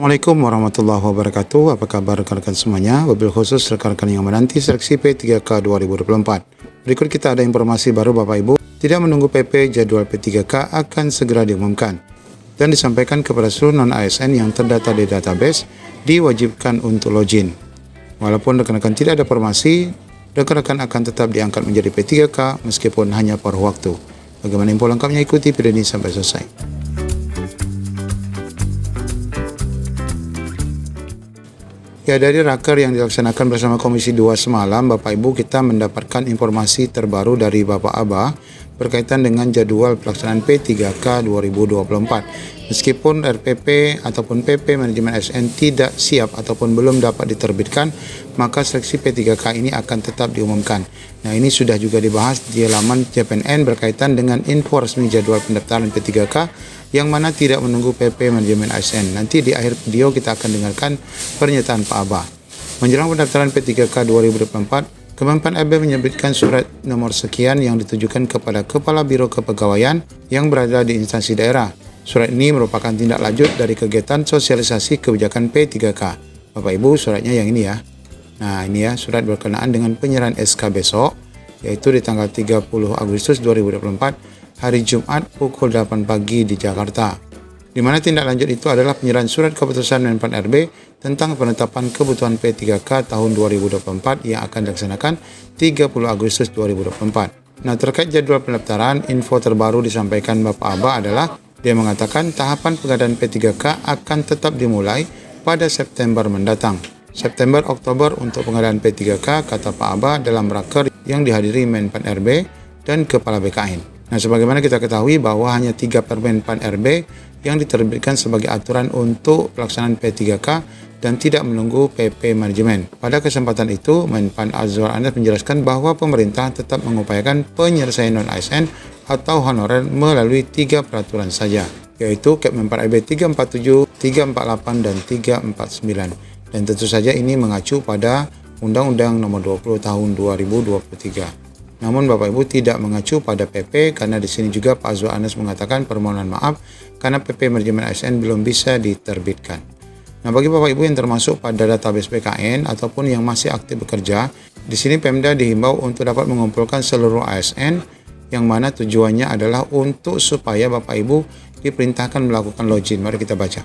Assalamualaikum warahmatullahi wabarakatuh. Apa kabar rekan-rekan semuanya? Wabil khusus rekan-rekan yang menanti seleksi P3K 2024. Berikut kita ada informasi baru Bapak Ibu. Tidak menunggu PP, jadwal P3K akan segera diumumkan dan disampaikan kepada seluruh non-ASN yang terdata di database diwajibkan untuk login. Walaupun rekan-rekan tidak ada formasi, rekan-rekan akan tetap diangkat menjadi P3K meskipun hanya paruh waktu. Bagaimana info lengkapnya, ikuti video ini sampai selesai. Ya, dari raker yang dilaksanakan bersama Komisi 2 semalam, Bapak Ibu, kita mendapatkan informasi terbaru dari Bapak Aba berkaitan dengan jadwal pelaksanaan P3K 2024. Meskipun RPP ataupun PP manajemen ASN tidak siap ataupun belum dapat diterbitkan, maka seleksi P3K ini akan tetap diumumkan. Nah, ini sudah juga dibahas di laman CPNN berkaitan dengan info resmi jadwal pendaftaran P3K yang mana tidak menunggu PP manajemen ASN. Nanti di akhir video kita akan dengarkan pernyataan Pak Aba. Menjelang pendaftaran P3K 2024, Kemenpan RB menyebutkan surat nomor sekian yang ditujukan kepada Kepala Biro Kepegawaian yang berada di instansi daerah. Surat ini merupakan tindak lanjut dari kegiatan sosialisasi kebijakan P3K. Bapak Ibu, suratnya yang ini ya. Nah, ini ya, surat berkenaan dengan penyerahan SK besok, yaitu di tanggal 30 Agustus 2024, hari Jumat pukul 8 pagi di Jakarta. Di mana tindak lanjut itu adalah penyerahan surat keputusan Menpan RB tentang penetapan kebutuhan P3K tahun 2024 yang akan dilaksanakan 30 Agustus 2024. Nah, terkait jadwal pendaftaran, info terbaru disampaikan Bapak Aba adalah dia mengatakan tahapan pengadaan P3K akan tetap dimulai pada September mendatang. September-Oktober untuk pengadaan P3K, kata Pak Aba dalam raker yang dihadiri Menpan RB dan Kepala BKN. Nah, sebagaimana kita ketahui bahwa hanya 3 Permen PAN RB yang diterbitkan sebagai aturan untuk pelaksanaan P3K dan tidak menunggu PP manajemen. Pada kesempatan itu, Menpan Azwar Anas menjelaskan bahwa pemerintah tetap mengupayakan penyelesaian non-ASN atau honorer melalui 3 peraturan saja, yaitu Kemenpan RB 347, 348, dan 349. Dan tentu saja ini mengacu pada Undang-Undang Nomor 20 Tahun 2023. Namun Bapak Ibu tidak mengacu pada PP karena di sini juga Pak Azwar Anas mengatakan permohonan maaf karena PP manajemen ASN belum bisa diterbitkan. Nah, bagi Bapak Ibu yang termasuk pada database PKN ataupun yang masih aktif bekerja, di sini Pemda dihimbau untuk dapat mengumpulkan seluruh ASN yang mana tujuannya adalah untuk supaya Bapak Ibu diperintahkan melakukan login. Mari kita baca.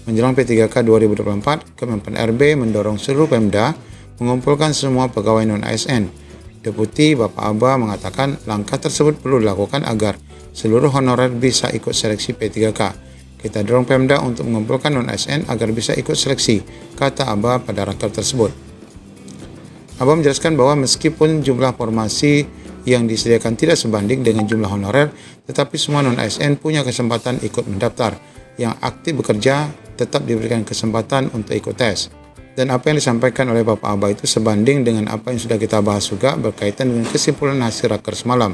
Menjelang P3K 2024, Kemenpan RB mendorong seluruh Pemda mengumpulkan semua pegawai non-ASN. Deputi Bapak Aba mengatakan langkah tersebut perlu dilakukan agar seluruh honorer bisa ikut seleksi P3K. Kita dorong Pemda untuk mengumpulkan non-ASN agar bisa ikut seleksi, kata Aba pada raker tersebut. Aba menjelaskan bahwa meskipun jumlah formasi yang disediakan tidak sebanding dengan jumlah honorer, tetapi semua non-ASN punya kesempatan ikut mendaftar. Yang aktif bekerja tetap diberikan kesempatan untuk ikut tes. Dan apa yang disampaikan oleh Bapak Aba itu sebanding dengan apa yang sudah kita bahas juga berkaitan dengan kesimpulan hasil raker semalam,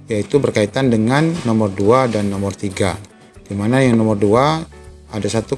yaitu berkaitan dengan nomor 2 dan nomor 3. Di mana yang nomor 2 ada 1,7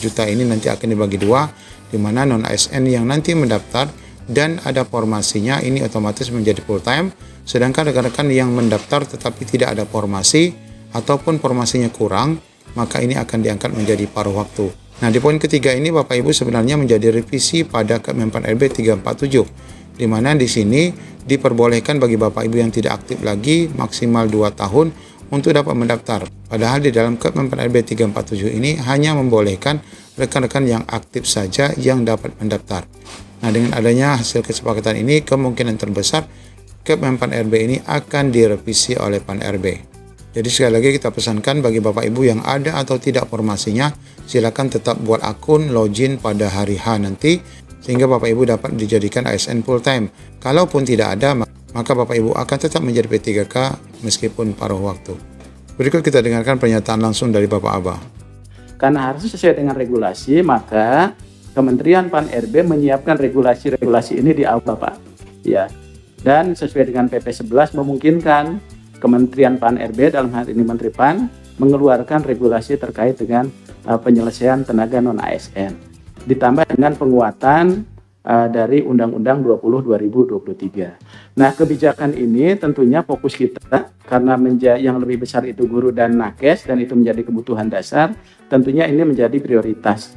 juta ini nanti akan dibagi 2, di mana non-ASN yang nanti mendaftar dan ada formasinya ini otomatis menjadi full time, sedangkan rekan-rekan yang mendaftar tetapi tidak ada formasi ataupun formasinya kurang, maka ini akan diangkat menjadi paruh waktu. Nah, di poin ketiga ini Bapak Ibu sebenarnya menjadi revisi pada Kemenpan RB 347, di mana di sini diperbolehkan bagi Bapak Ibu yang tidak aktif lagi maksimal 2 tahun untuk dapat mendaftar. Padahal di dalam Kemenpan RB 347 ini hanya membolehkan rekan-rekan yang aktif saja yang dapat mendaftar. Nah, dengan adanya hasil kesepakatan ini kemungkinan terbesar Kemenpan RB ini akan direvisi oleh PAN RB. Jadi sekali lagi kita pesankan bagi Bapak Ibu yang ada atau tidak formasinya, silakan tetap buat akun login pada hari H nanti sehingga Bapak Ibu dapat dijadikan ASN full time. Kalaupun tidak ada, maka Bapak Ibu akan tetap menjadi P3K meskipun paruh waktu. Berikut kita dengarkan pernyataan langsung dari Bapak Aba. Karena harus sesuai dengan regulasi, maka Kementerian PAN RB menyiapkan regulasi-regulasi ini di awal, Pak. Ya. Dan sesuai dengan PP 11 memungkinkan Kementerian PAN RB dalam hal ini Menteri PAN mengeluarkan regulasi terkait dengan penyelesaian tenaga non-ASN. Ditambah dengan penguatan dari Undang-Undang 20 2023. Nah, kebijakan ini tentunya fokus kita karena yang lebih besar itu guru dan nakes dan itu menjadi kebutuhan dasar, tentunya ini menjadi prioritas.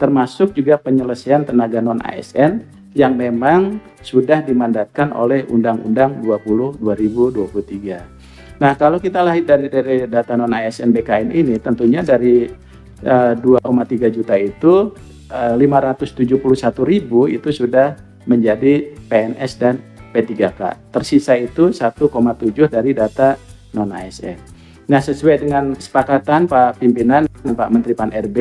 termasuk juga penyelesaian tenaga non-ASN yang memang sudah dimandatkan oleh Undang-Undang 20 2023. Nah, kalau kita lihat dari data non-ASN BKN ini, tentunya dari 2,3 juta itu 571.000 itu sudah menjadi PNS dan P3K. Tersisa itu 1,7 dari data non-ASN. Nah, sesuai dengan kesepakatan Pak Pimpinan dan Pak Menteri Pan-RB,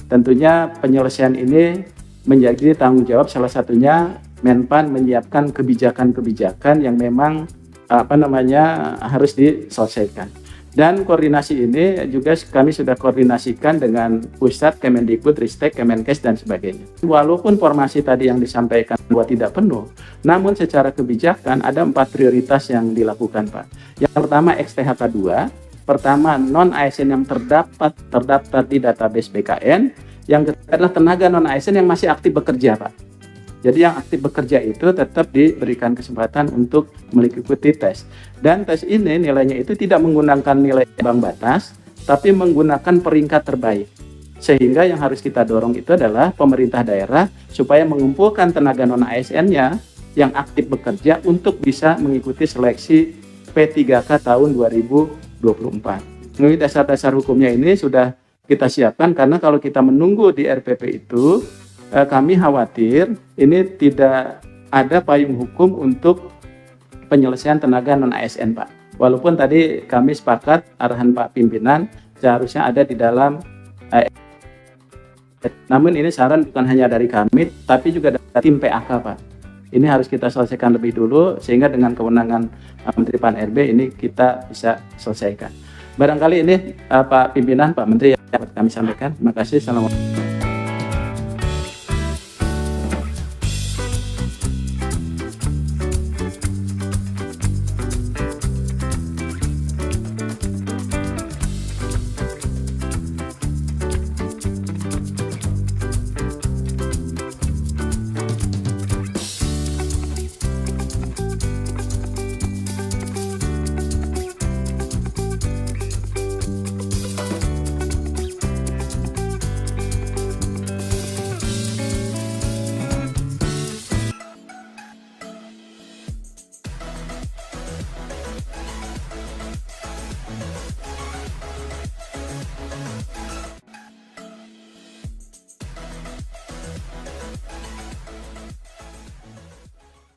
tentunya penyelesaian ini menjadi tanggung jawab salah satunya Menpan menyiapkan kebijakan-kebijakan yang memang harus diselesaikan. Dan koordinasi ini juga kami sudah koordinasikan dengan Pusat, Kemendikbud, Ristek, Kemenkes, dan sebagainya. Walaupun formasi tadi yang disampaikan bahwa tidak penuh, namun secara kebijakan ada 4 prioritas yang dilakukan, Pak. Yang pertama XTHK 2, pertama non-ASN yang terdaftar di database BKN, yang kedua adalah tenaga non-ASN yang masih aktif bekerja, Pak. Jadi yang aktif bekerja itu tetap diberikan kesempatan untuk mengikuti tes. Dan tes ini nilainya itu tidak menggunakan nilai ambang batas, tapi menggunakan peringkat terbaik. Sehingga yang harus kita dorong itu adalah pemerintah daerah supaya mengumpulkan tenaga non-ASN-nya yang aktif bekerja untuk bisa mengikuti seleksi P3K tahun 2024. Ini dasar-dasar hukumnya ini sudah kita siapkan, karena kalau kita menunggu di RPP itu, kami khawatir ini tidak ada payung hukum untuk penyelesaian tenaga non-ASN, Pak. Walaupun tadi kami sepakat arahan Pak Pimpinan seharusnya ada di dalam, namun ini saran bukan hanya dari kami, tapi juga dari tim PAK, Pak. Ini harus kita selesaikan lebih dulu, sehingga dengan kewenangan Menteri Pan-RB ini kita bisa selesaikan. Barangkali ini Pak Pimpinan, Pak Menteri yang dapat kami sampaikan. Terima kasih. Assalamualaikum.